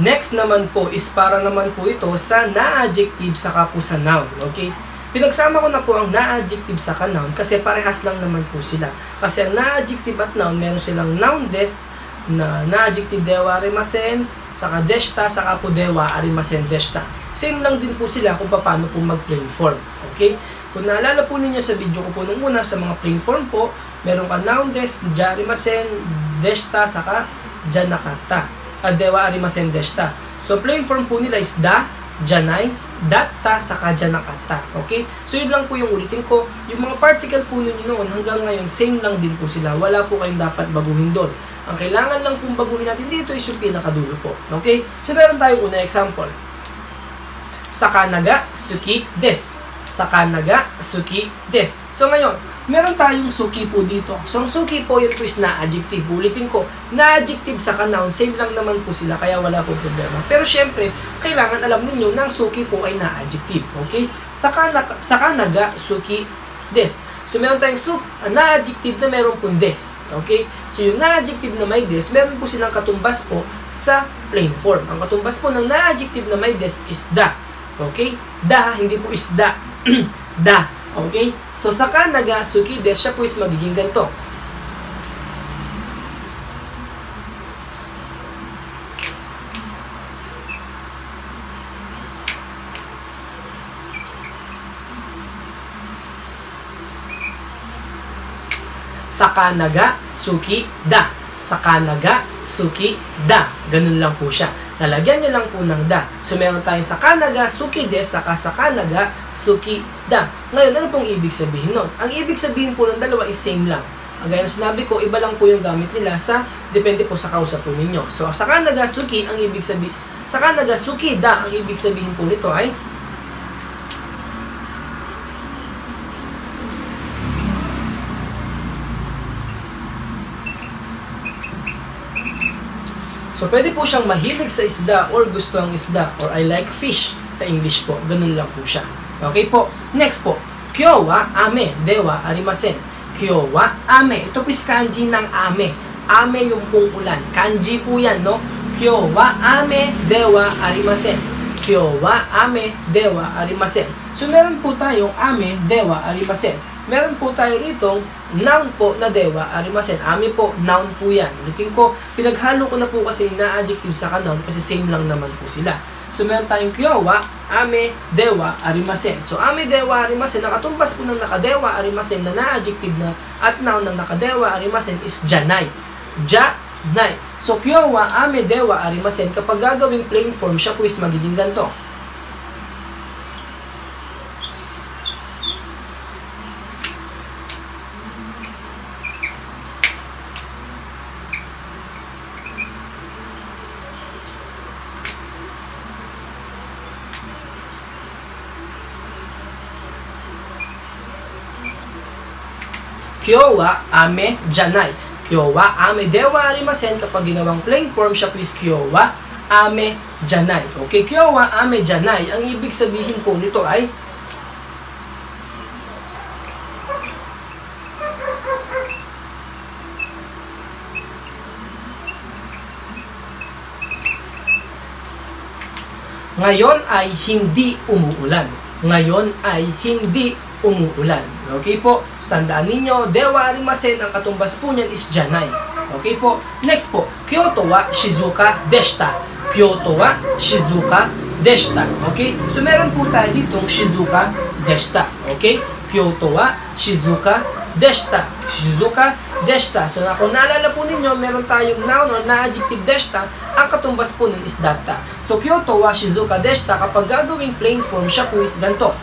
Next naman po is para naman po ito sa na-adjective saka po sa noun. Okay? Pinagsama ko na po ang na-adjective saka noun kasi parehas lang naman po sila. Kasi ang na-adjective at noun, meron silang noun des, na na-adjective dewa arimasen, saka deshta, saka po dewa arimasen deshta. Same lang din po sila kung paano po mag-plain form. Okay? Kung naalala po ninyo sa video ko po nung una, sa mga plain form po, meron ka noun des, ja arimasen, deshta, saka ja nakata. Dewa arimasen deshta. So, plain form po nila is da, janay, datta, saka janakata. Okay? So, yun lang po yung ulitin ko. Yung mga particle po ninyo noon, hanggang ngayon, same lang din po sila. Wala po kayong dapat baguhin doon. Ang kailangan lang pong baguhin natin dito is yung pinakadulo po. Okay? So, meron tayong una example. Sakanaga, suki, des. Sakanaga, suki, des. So, ngayon, meron tayong suki po dito. So, ang suki po, yun po is na-adjective. Ulitin ko, na-adjective sa noun, same lang naman po sila, kaya wala po problema. Pero syempre, kailangan alam ninyo na ang suki po ay na-adjective. Okay? Sakanaga, suki, des. So, meron tayong na-adjective na meron po des. Okay? So, yung na-adjective na may des, meron po silang katumbas po sa plain form. Ang katumbas po ng na-adjective na may des is da. Okay? Da, hindi po is da. Da. Okay? So, sakanaga, suki, des, siya po is magiging ganito. Sakanaga, suki, da. Sakanaga, suki, da. Ganun lang po siya. Lalagyan nyo lang po ng da. So, meron tayong sakanaga, suki, des, saka sakanaga, suki, da. Ngayon, ano pong ibig sabihin nun? Ang ibig sabihin po ng dalawa is same lang. Gaya na sinabi ko, iba lang po yung gamit nila sa, depende po sa kausap po ninyo. So, sakanaga, suki, ang ibig sabihin, sakanaga, suki, da, ang ibig sabihin po nito ay, so, pwede po siyang mahilig sa isda or gusto ang isda or I like fish sa English po. Ganun lang po siya. Okay po. Next po. Kyo wa ame dewa arimasen. Kyo wa ame. Ito po is kanji ng ame. Ame yung pong ulan. Kanji po yan, no? Kyo wa ame dewa arimasen. Kyo wa ame dewa arimasen. So, meron po tayong ame dewa arimasen. Meron po tayo rito noun po na dewa arimasen. Ame po, noun po yan. Ulitin ko, pinaghalo ko na po kasi na adjective sa noun kasi same lang naman po sila. So, meron tayong kyowa, ame, dewa, arimasen. So, ame, dewa, arimasen, nakatumbas po ng nakadewa, arimasen na na-adjective na at noun ng nakadewa, arimasen is janay. Janay. So, kyowa, ame, dewa, arimasen, kapag gagawing plain form, siya po is magiging ganito. Kyowa ame janai. Kyowa ame dewa arimasen. Kapag ginawang plain form, siya po is kyowa ame janai. Okay, kyowa ame janai. Ang ibig sabihin po nito ay ngayon ay hindi umuulan. Ngayon ay hindi umuulan. Okay po? So, tandaan ninyo, dewa arimasen, ang katumbas po niyan is janai. Okay po? Next po, Kyoto wa Shizuka deshita. Kyoto wa Shizuka deshita. Okay? So, meron po tayo ditong Shizuka deshita. Okay? Kyoto wa Shizuka deshita. Shizuka deshita. So, kung naalala po ninyo, meron tayong noun or na-adjective deshita, ang katumbas po nun is datta. So, Kyoto wa Shizuka deshita, kapag gagawing plain form, siya po is ganito.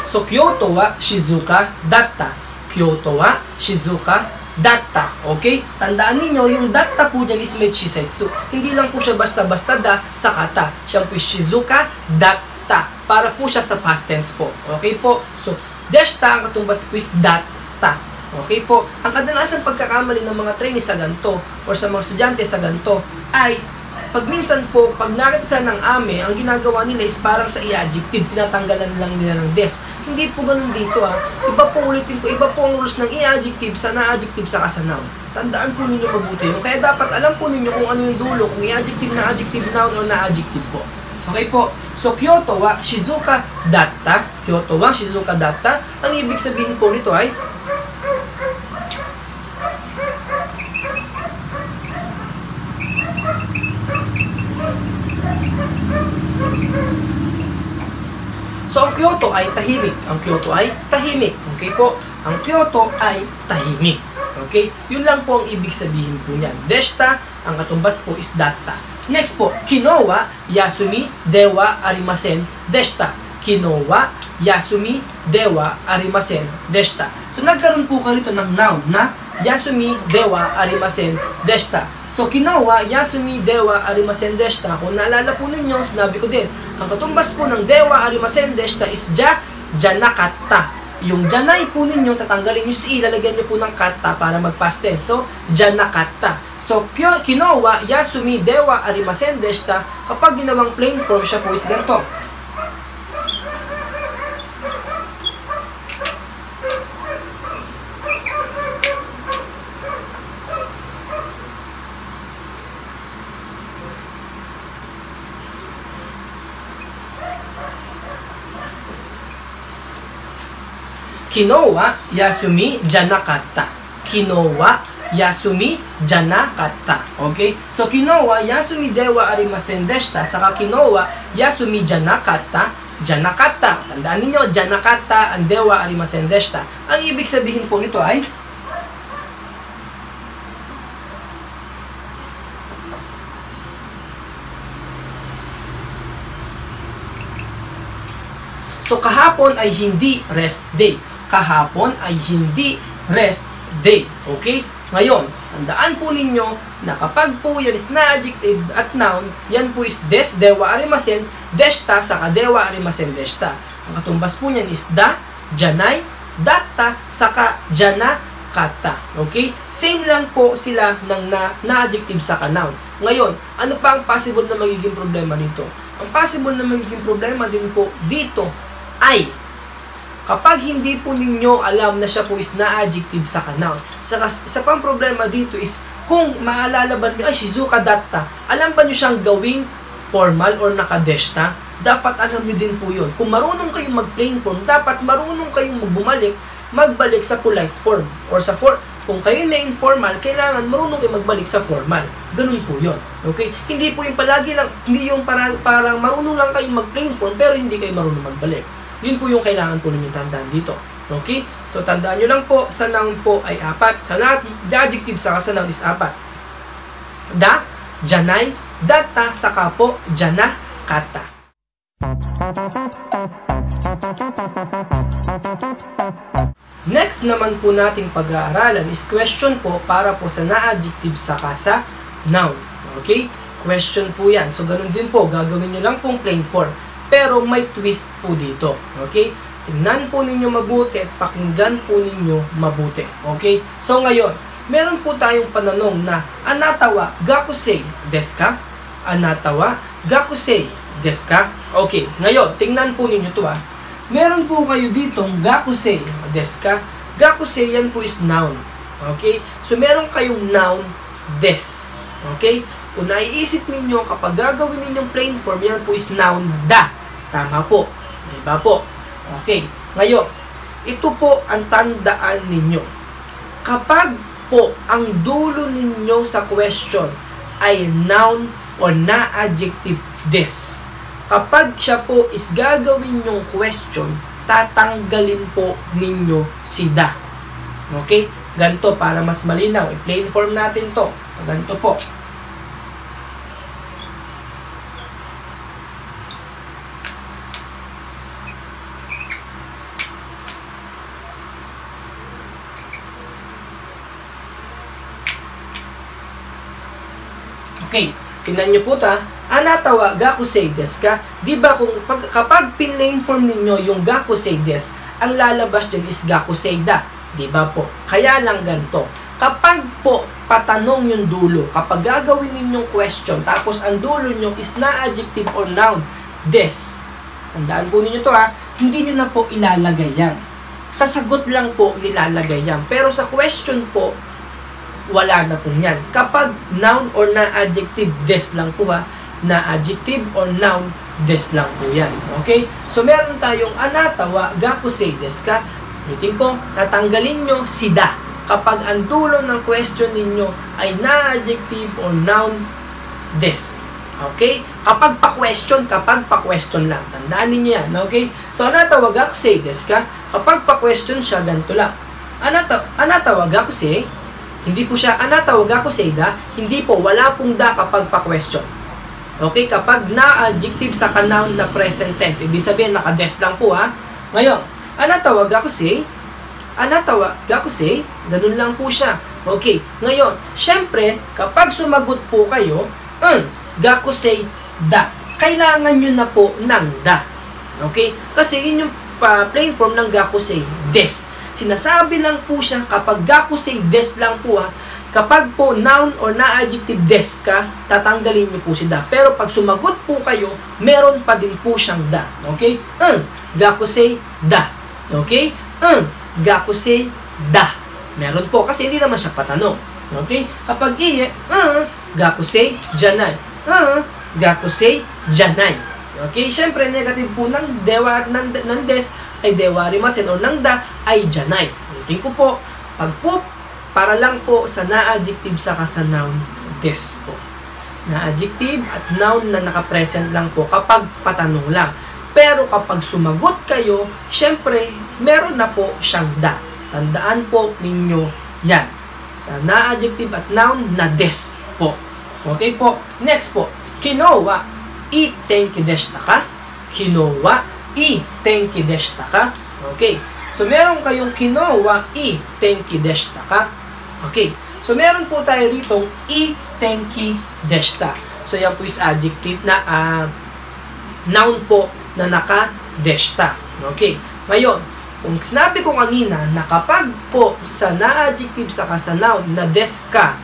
So, Kyoto wa Shizuka datta. Kyoto wa Shizuka datta. Okay? Tandaan niyo yung datta po dyan is may chisetsu. Hindi lang po siya basta-basta da sa kata. Siya po Shizuka datta. Para po siya sa past tense po. Okay po? So, deshita ang katumbas po is datta. Okay po, ang kadalasan pagkakamali ng mga trainee sa ganito or sa mga estudyante sa ganito ay pag minsan po, pag nakita sila ng ame, ang ginagawa nila is parang sa i-adjective, tinatanggalan lang nila ng des. Hindi po ganun dito ha. Iba po ulitin ko, iba po ang rules ng i-adjective sa na-adjective sa noun. Tandaan po ninyo mabuti yun. Kaya dapat alam po ninyo kung ano yung dulo, kung i-adjective na adjective noun o na-adjective po. Okay po. So, Kyoto wa Shizuka datta. Kyoto wa Shizuka datta. Ang ibig sabihin po nito ay so, ang Kyoto ay tahimik. Ang Kyoto ay tahimik. Okay po? Ang Kyoto ay tahimik. Okay? Yun lang po ang ibig sabihin po niyan. Deshita, ang katumbas po is datta. Next po, Kinowa, Yasumi, Dewa, Arimasen, Deshita. Kinowa, Yasumi, Dewa, Arimasen, Deshita. So, nagkaroon po kayo rito ng noun na Yasumi, Dewa, Arimasen, Deshita. So, Kinowa, Yasumi, Dewa, Arimasen, Deshita. Kung naalala po ninyo, sinabi ko din, ang katumbas po ng Dewa, Arimasen, Deshita is Janakatta. Yung janay po ninyo, tatanggalin nyo si ilalagyan nyo po ng katta para mag-past tense. So, Janakatta. So, Kinowa, Yasumi, Dewa, Arimasen, Deshita, kapag ginawang plain form, siya po is ganito. Kinowa, Yasumi, Janakatta. Kinowa, Yasumi, Janakatta. Okay? So, Kinowa, Yasumi, Dewa, Arimasen, Deshita. Saka Kinowa, Yasumi, Janakatta. Janakatta. Tandaan ninyo, Janakatta, ang Dewa, Arimasen, Deshita. Ang ibig sabihin po nito ay so, kahapon ay hindi rest day. Kahapon ay hindi rest day. Okay? Ngayon, tandaan po ninyo na kapag po yan is na-adjective at noun, yan po is des, dewa, arimasen, deshita, saka dewa, arimasen, deshita. Ang katumbas po niyan is da, janay, datta, saka janakatta. Okay? Same lang po sila ng na-adjective saka noun. Ngayon, ano pa ang possible na magiging problema dito? Ang possible na magiging problema din po dito ay kapag hindi po ninyo alam na siya po is na-adjective sa noun. Sa pang problema dito is kung maalala ba niyo ay Shizuka datta, alam ba niyo siyang gawing formal or naka-deshita? Dapat alam niyo din po yun. Kung marunong kayong mag-plain form, dapat marunong kayong magbalik sa polite form or sa kung kayo na informal, kailangan marunong kayo magbalik sa formal. Ganun po yun. Okay? Hindi po yung palagi lang, hindi yung parang marunong lang kayong mag-plain form pero hindi kayo marunong magbalik. Yun po yung kailangan po ninyo tandaan dito. Okay? So, tandaan nyo lang po, sa noun po ay 4. Sa adjective saka sa noun is 4. Da, janay, datta, saka po, janakatta. Next naman po nating pag-aaralan is question po para po sa na-adjective saka sa noun. Okay? Question po yan. So, ganun din po. Gagawin nyo lang pong plain form. Pero may twist po dito. Okay? Tingnan po ninyo mabuti at pakinggan po ninyo mabuti. Okay? So ngayon, meron po tayong pananong na anatawa gakusei desu ka? Anatawa gakusei desu ka? Okay. Ngayon, tingnan po ninyo to Meron po kayo ditong gakusei desu ka? Gakusei yan po is noun. Okay? So meron kayong noun des. Okay? Kung naiisip ninyo, kapag gagawin ninyong plain form, yan po is noun da. Tama po. Diba po? Okay. Ngayon, ito po ang tandaan ninyo. Kapag po ang dulo ninyo sa question ay noun o na-adjective des, kapag siya po is gagawin yung question, tatanggalin po ninyo si da. Okay? Ganito para mas malinaw. I-plain form natin to. So, ganito po. Okay, tingnan nyo po anatawa gakusei desu ka? Diba kapag pinlane form ninyo yung gakusei desu, ang lalabas dyan is gakusei da. Di ba po? Kaya lang ganito. Kapag po patanong yung dulo, kapag gagawin ninyong question, tapos ang dulo nyo is na adjective or noun, des. Tandaan po ninyo to ha, hindi nyo na po ilalagay yan. Sa sagot lang po nilalagay yan. Pero sa question po, wala na po yan. Kapag noun or na adjective, des lang po ha. Na adjective or noun, des lang po yan. Okay? So meron tayong anatawa, gakusei desu ka? Ulitin ko, tatanggalin nyo si da. Kapag ang dulo ng question ninyo ay na adjective or noun, des. Okay? Kapag pa-question lang. Tandaan ninyo yan. Okay? So, anatawa gakusei desu ka? Kapag pa-question siya, ganito lang. Anatawa gakusei, hindi po siya anatawa gakusei da, hindi po, wala pong da kapag pa-question. Okay? Kapag na adjective sa noun na present tense, ibig sabihin, naka-des lang po ha. Ngayon, anatawa gakusei, ganun lang po siya. Okay, ngayon, syempre, kapag sumagot po kayo, gakusei da, kailangan nyo na po ng da. Okay? Kasi yun yung plain form ng gakusei des. Sinasabi lang po siya kapag gakusei des lang po ha. Kapag po noun or na adjective des ka, tatanggalin nyo po si da. Pero pag sumagot po kayo, meron pa din po siyang da. Okay? Gakusei da. Okay? Gakusei da. Meron po kasi hindi naman siya patanong. Okay? Kapag iye, gakusei janai. Gakusei janai. Okay? Siyempre, negative po ng dewa, ng des ay dewarimasen o ng da ay janai. Ulitin ko po, pag po, para lang po sa na-adjective saka sa noun, des po. Na-adjective at noun na nakapresent lang po kapag patanong lang. Pero kapag sumagot kayo, syempre, meron na po siyang da. Tandaan po ninyo yan. Sa na-adjective at noun na des po. Okay po? Next po. Kinowa i tenki deshita ka? Kinowa i tenki deshita ka? Okay. So, meron kayong kinowa i tenki deshita ka? Okay. So, meron po tayo rito i tenki deshita. So, yan po is adjective na noun po na naka-deshita. Okay. Ngayon, kung sinabi ko kanina na kapag po sa na-adjective sa noun na des ka,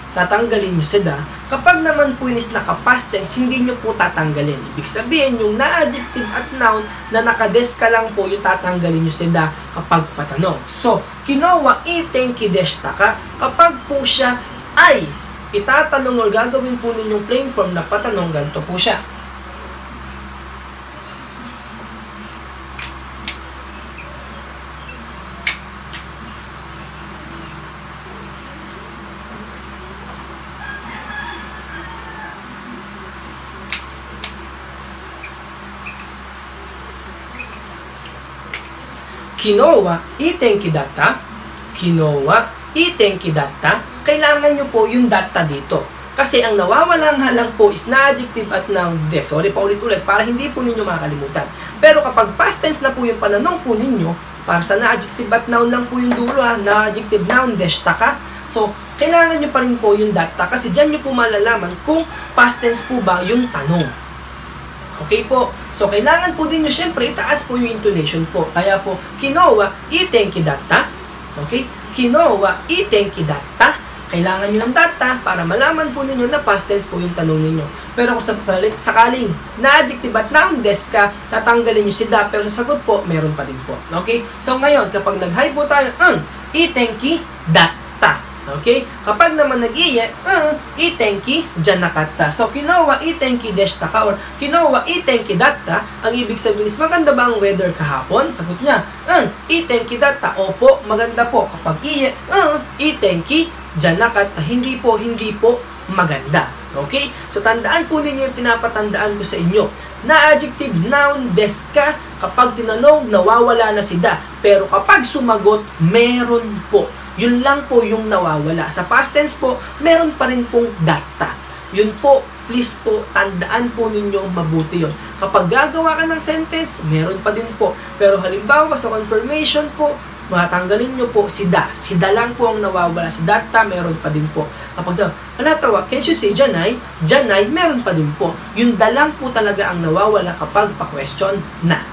tatanggalin nyo si da. Kapag naman po is naka-past tense, hindi nyo po tatanggalin. Ibig sabihin, yung na-adjective at noun na naka-des ka lang po, yung tatanggalin nyo si da kapag patanong. So, kinowa i tenki deshita ka, kapag po siya ay itatanong o gagawin po ninyong plain form na patanong, ganito po siya. Kinowa i tenki datta? Kinowa i tenki datta? Kailangan nyo po yung datta dito. Kasi ang nawawalang halang po is na adjective at noun des. Sorry pa ulit-ulit para hindi po ninyo makalimutan. Pero kapag past tense na po yung pananong po ninyo, para sa na adjective at noun lang po yung dulo ha, na adjective noun deshita ka. So, kailangan nyo pa rin po yung datta kasi dyan nyo po malalaman kung past tense po ba yung tanong. Okay po? So, kailangan po din nyo, syempre, itaas po yung intonation po. Kaya po, kinowa i tenki datta. Okay? Kinowa i tenki datta. Kailangan nyo ng datta para malaman po ninyo na past tense po yung tanong ninyo. Pero kung sakaling na adjective at noun des ka, tatanggalin nyo si da. Pero sa sagot po, meron pa din po. Okay? So, ngayon, kapag nag-hi po tayo, i tenki datta. Okay? Kapag naman nag-iye, i tenki janakatta. So, kinowa i tenki deshita ka or kinowa i tenki datta, ang ibig sabihin is maganda ba ang weather kahapon? Sagot niya, i tenki datta. Opo, maganda po. Kapag iye, i tenki janakatta. Hindi po maganda. Okay? So, tandaan po ninyo yung pinapatandaan ko sa inyo. Na adjective noun des ka, kapag tinanong, nawawala na si da. Pero kapag sumagot, meron po. Yun lang po yung nawawala. Sa past tense po, meron pa rin pong datta. Yun po, please po, tandaan po ninyo mabuti yun. Kapag gagawa ka ng sentence, meron pa din po. Pero halimbawa, sa confirmation po, matanggalin nyo po si da. Si da lang po ang nawawala. Si datta, meron pa din po. Kapag anatawa, can you say janai? Janai, meron pa din po. Yung da lang po talaga ang nawawala kapag pa-question na.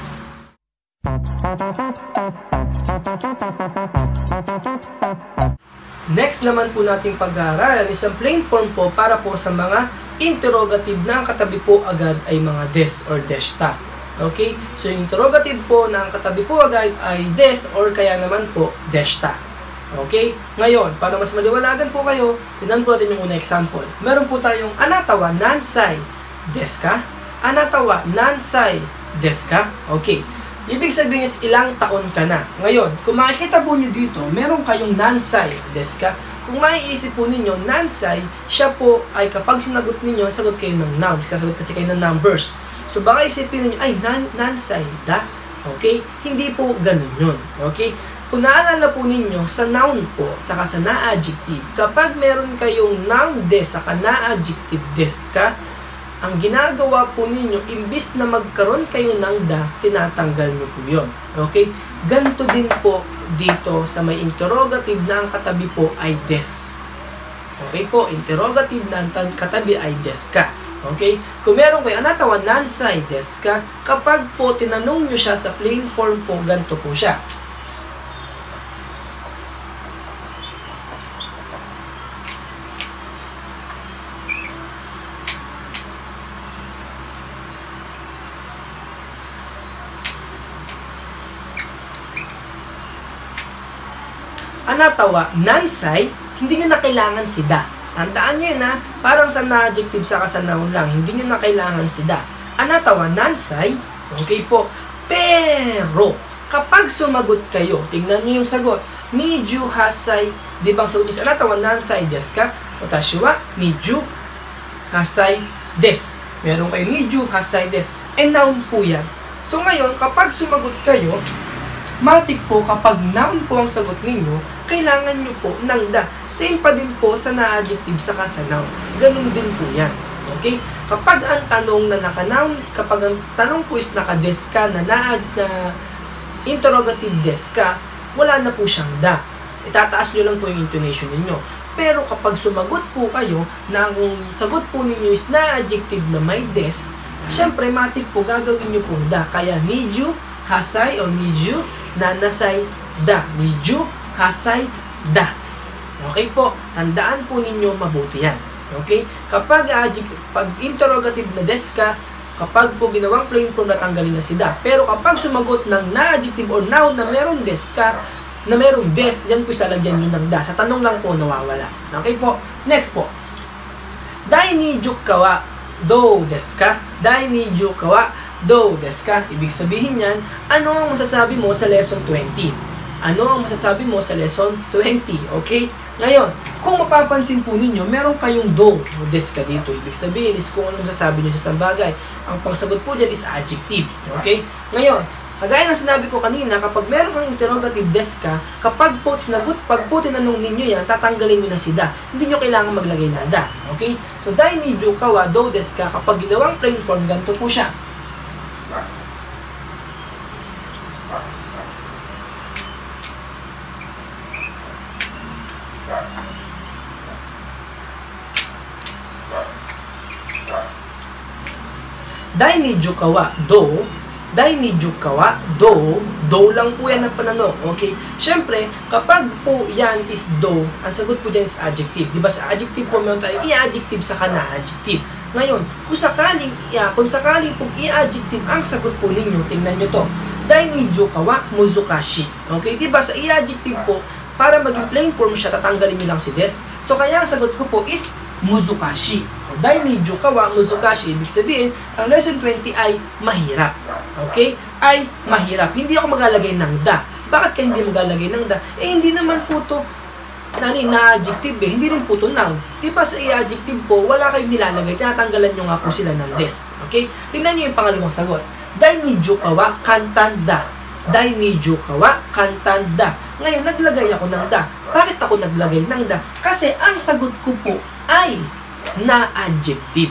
Next naman po nating pag-aaralan is ang plain form po para po sa mga interrogative na ang katabi po agad ay mga des or deshta. Okay? So, yung interrogative po na ang katabi po agad ay des or kaya naman po deshta. Okay? Ngayon, para mas maliwanagan po kayo, tignan po natin yung unang example. Meron po tayong anatawa nansai desu ka? Anatawa nansai desu ka? Okay. Ibig sabihin is ilang taon ka na. Ngayon, kung makikita po nyo dito, meron kayong nansai desu ka? Kung maiisip po ninyo, nansai, siya po ay kapag sinagot ninyo, sagot kayo ng noun. Sasagot kasi kayo ng numbers. So baka isipin ninyo, ay, nansai da? Okay? Hindi po ganun yun. Okay? Kung naalala po ninyo, sa noun po, saka sa na-adjective, kapag meron kayong noun des, saka na-adjective des ka, ang ginagawa po ninyo, imbis na magkaroon kayo ng da, tinatanggal nyo po yun. Okay? Ganito din po dito sa may interrogative na ang katabi po ay des. Okay po? Interrogative na ang katabi ay des ka. Okay? Kung meron kayo, anatawa nansai desu ka, kapag po tinanong nyo siya sa plain form po, ganito po siya. Anatawa nansai, hindi nyo na kailangan si da. Tandaan nyo yun ha, parang sa na-adjective sa noun lang, hindi nyo na kailangan si da. Anatawa nansai, okay po. Pero, kapag sumagot kayo, tingnan nyo yung sagot. Niju hasai, di bang sagot is anatawa nansai desu ka? Watashi wa niju hasai desu. Meron kayo niju hasai desu. Noun po yan. So ngayon, kapag sumagot kayo, matik po kapag noun po ang sagot ninyo, kailangan nyo po ng da. Same pa din po sa na-adjective saka sa noun. Ganun din po yan. Okay? Kapag ang tanong na naka-noun, kapag ang tanong po is naka-des ka, na interrogative des ka, wala na po siyang da. Itataas nyo lang po yung intonation ninyo. Pero kapag sumagot po kayo, na ang sagot po ninyo is na-adjective na may des, syempre, matik po gagawin nyo po da. Kaya, niju hasai o niju nanasai da. Niju hasai da. Okay po, tandaan po ninyo mabuti yan. Okay? Kapag pag interrogative na des ka, kapag po ginawang plain form, natanggalin na si da. Pero kapag sumagot ng na-adjective or noun na meron des ka, na meron des, yan po ilalagyan nyo ng da. Sa tanong lang po nawawala. Okay po? Next po. Dai niju ka wa do desu ka? Dai niju ka wa do desu ka? Ibig sabihin yan, ano ang masasabi mo sa lesson 20? Ano ang masasabi mo sa lesson 20? Okay? Ngayon, kung mapapansin po ninyo, meron kayong do o desu ka dito. Ibig sabihin is kung ano masasabi nyo sa isang bagay. Ang pagsagot po dyan is adjective. Okay? Ngayon, kagaya ng sinabi ko kanina, kapag meron kang interrogative desu ka, kapag po sinagot, pag po tinanong ninyo yan, tatanggalin nyo na si da. Hindi nyo kailangan maglagay na da. Okay? So, dai niju ka wa do desu ka, kapag ginawang plain form, ganito po siya. Dai niju ka wa do, dai niju ka wa do, do lang po yan ang pananong. Okay? Syempre, kapag po yan is do, ang sagot po dyan is adjective. Diba sa adjective po meron tayo i-adjective sa na-adjective. Ngayon, kung sakaling po i-adjective ang sagot po ninyo, tingnan nyo to. Dai niju ka wa muzukashi. Okay? Diba sa i-adjective po, para maging plain form siya, tatanggalin nyo lang si des. So, kaya ang sagot ko po is muzukashi. Dai niju ka wa muzukashi. Ibig sabihin, ang lesson 20 ay mahirap. Okay? Ay mahirap. Hindi ako maglalagay ng da. Bakit ka hindi maglalagay ng da? Eh, hindi naman po to na-adjective eh. Hindi rin po to noun. Diba sa i-adjective po, wala kayong nilalagay. Tinatanggalan nyo nga po sila ng des. Okay? Tingnan nyo yung pangalawang sagot. Dai niju ka wa kantanda. Dai niju ka wa kantanda. Ngayon, naglagay ako ng da. Bakit ako naglagay ng da? Kasi ang sagot ko po ay na-adjective.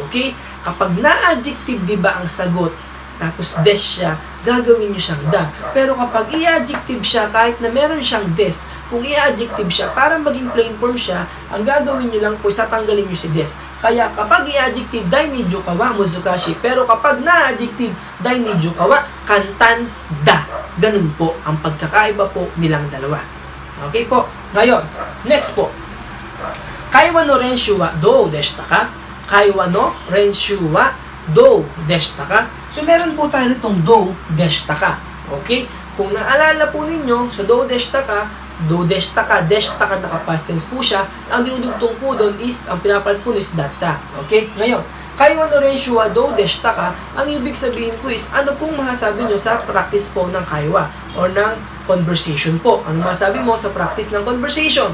Okay? Kapag na-adjective, di ba ang sagot, tapos des siya, gagawin nyo siyang da. Pero kapag i-adjective siya, kahit na meron siyang des, kung i-adjective siya, para maging plain form siya, ang gagawin nyo lang po is tatanggalin nyo si des. Kaya kapag i-adjective, dai niju ka wa muzukashi. Pero kapag na-adjective, dai niju ka wa kantanda. Ganun po ang pagkakaiba po nilang dalawa. Okay po. Ngayon, next po. Kaiwa no renshu wa dou deshita ka? Kaiwa no renshu wa dou deshita ka? So, meron po tayo nitong dou deshita ka. Okay? Kung naalala po ninyo, so dou deshita ka, deshita ka, naka-past tense po siya. Ang dinudugtong po doon is, ang pinapalit po is datta. Okay? Ngayon, kaiwa no renshu wa dou deshita ka, ang ibig sabihin po is, ano pong masasabi nyo sa practice po ng kaiwa or ng conversation po? Ano masasabi mo sa practice ng conversation?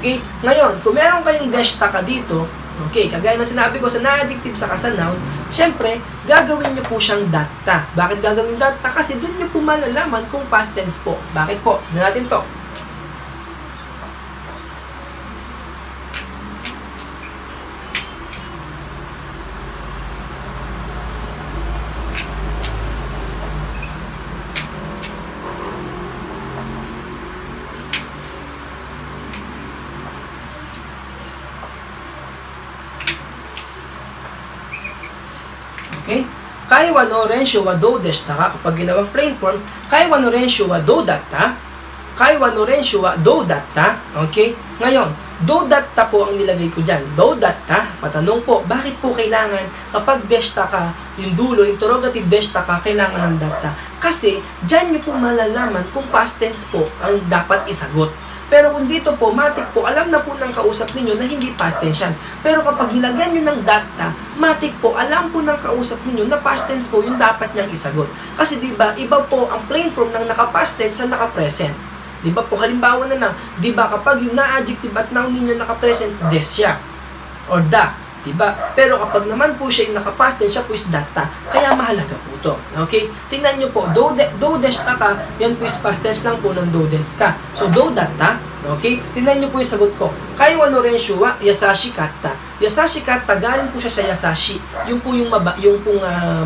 Okay? Ngayon, kung meron kayong deshita ka dito, okay, kagaya ng sinabi ko sa na-adjective sa sa noun, syempre, gagawin nyo po siyang datta. Bakit gagawin datta? Kasi doon nyo po malalaman kung past tense po. Bakit po? Tignan natin to. Okay? Kaiwa no renshu wa dou deshita ka. Kapag ginawang plain form, kaiwa no renshu wa dou datta. Kaiwa no renshu wa dou datta. Okay? Ngayon, dou datta po ang nilagay ko dyan. Dou datta, patanong po, bakit po kailangan kapag deshita ka, yung dulo, interrogative deshita ka, kailangan ng datta? Kasi, dyan nyo po malalaman kung past tense po ang dapat isagot. Pero kung dito po, matik po, alam na po ng kausap ninyo na hindi past tense yan. Pero kapag nilagyan nyo ng datta, matik po, alam po ng kausap ninyo na past tense po yung dapat niyang isagot. Kasi diba, iba po ang plain form ng naka-past tense sa naka-present. Diba po, halimbawa na lang, diba kapag yung na-adjective at noun ninyo naka-present, des siya. Or da. Diba? Pero kapag naman po siya yung naka-past tense, siya po is datta. Kaya mahalaga po to. Okay? Tingnan nyo po, dou deshita ka, yan po is past tense lang po ng dou des ka. So, dou datta. Okay? Tingnan nyo po yung sagot ko. Kaiwa no renshu wa yasashi katta. Yasashi katta, galing po siya sa yasashi. Yung po yung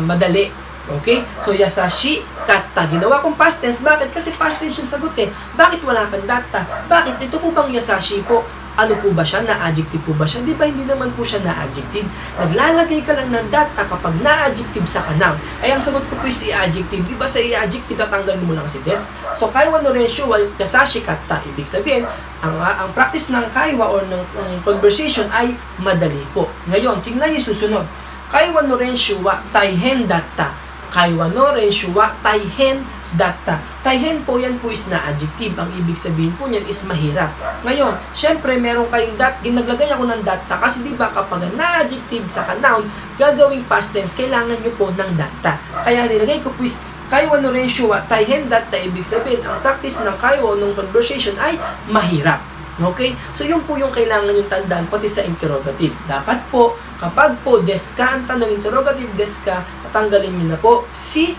madali. Okay? So, yasashi katta. Ginawa kong past tense. Bakit? Kasi past tense yung sagot eh. Bakit wala kang datta? Bakit? Ito po bang yasashi po? Ano po ba siya? Na-adjective po ba siya? Di ba hindi naman po siya na-adjective? Naglalagay ka lang ng datta kapag na-adjective sa noun. Ay, ang sagot ko po is i-adjective. Di ba sa i-adjective, tatanggalin mo lang si des? So, kaiwa no renshu wa yasashi katta. Ibig sabihin, ang practice ng kaiwa or ng conversation ay madali po. Ngayon, tingnan niyo susunod. Kaiwa no renshu wa taihen datta. Kaiwa no renshu wa taihen datta. Taihen po, yan po is na-adjective. Ang ibig sabihin po niyan is mahirap. Ngayon, syempre, meron kayong naglagay ako ng datta kasi di ba kapag na-adjective sa noun, gagawing past tense, kailangan nyo po ng datta. Kaya nilagay ko po is kaiwa no renshu wa taihen datta. Ibig sabihin, ang practice ng kaiwa ng conversation ay mahirap. Okay? So, yun po yung kailangan yung tandaan pati sa interrogative. Dapat po, kapag po des ka, ang tanong interrogative des ka, tatanggalin nyo na po si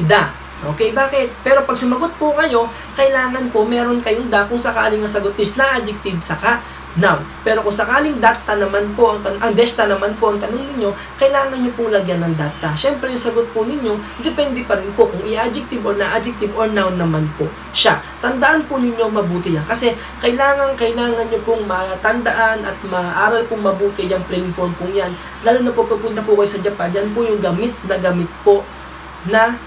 da. Okay, bakit? Pero pag sumagot po kayo, kailangan po meron kayong da kung sakaling ang sagot is na-adjective saka noun. Pero kung sakaling datta naman po, ang deshita naman po ang tanong ninyo, kailangan nyo pong lagyan ng datta. Syempre, yung sagot po ninyo, depende pa rin po kung i-adjective or na-adjective or noun naman po siya. Tandaan po ninyo mabuti yan. Kasi kailangan nyo pong matandaan at maaral pong mabuti yung plain form pong yan. Lalo na po pagpunta po kayo sa Japan, yan po yung gamit po na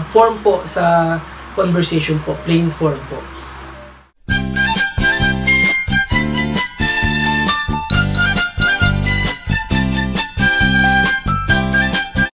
form po sa conversation po, plain form po.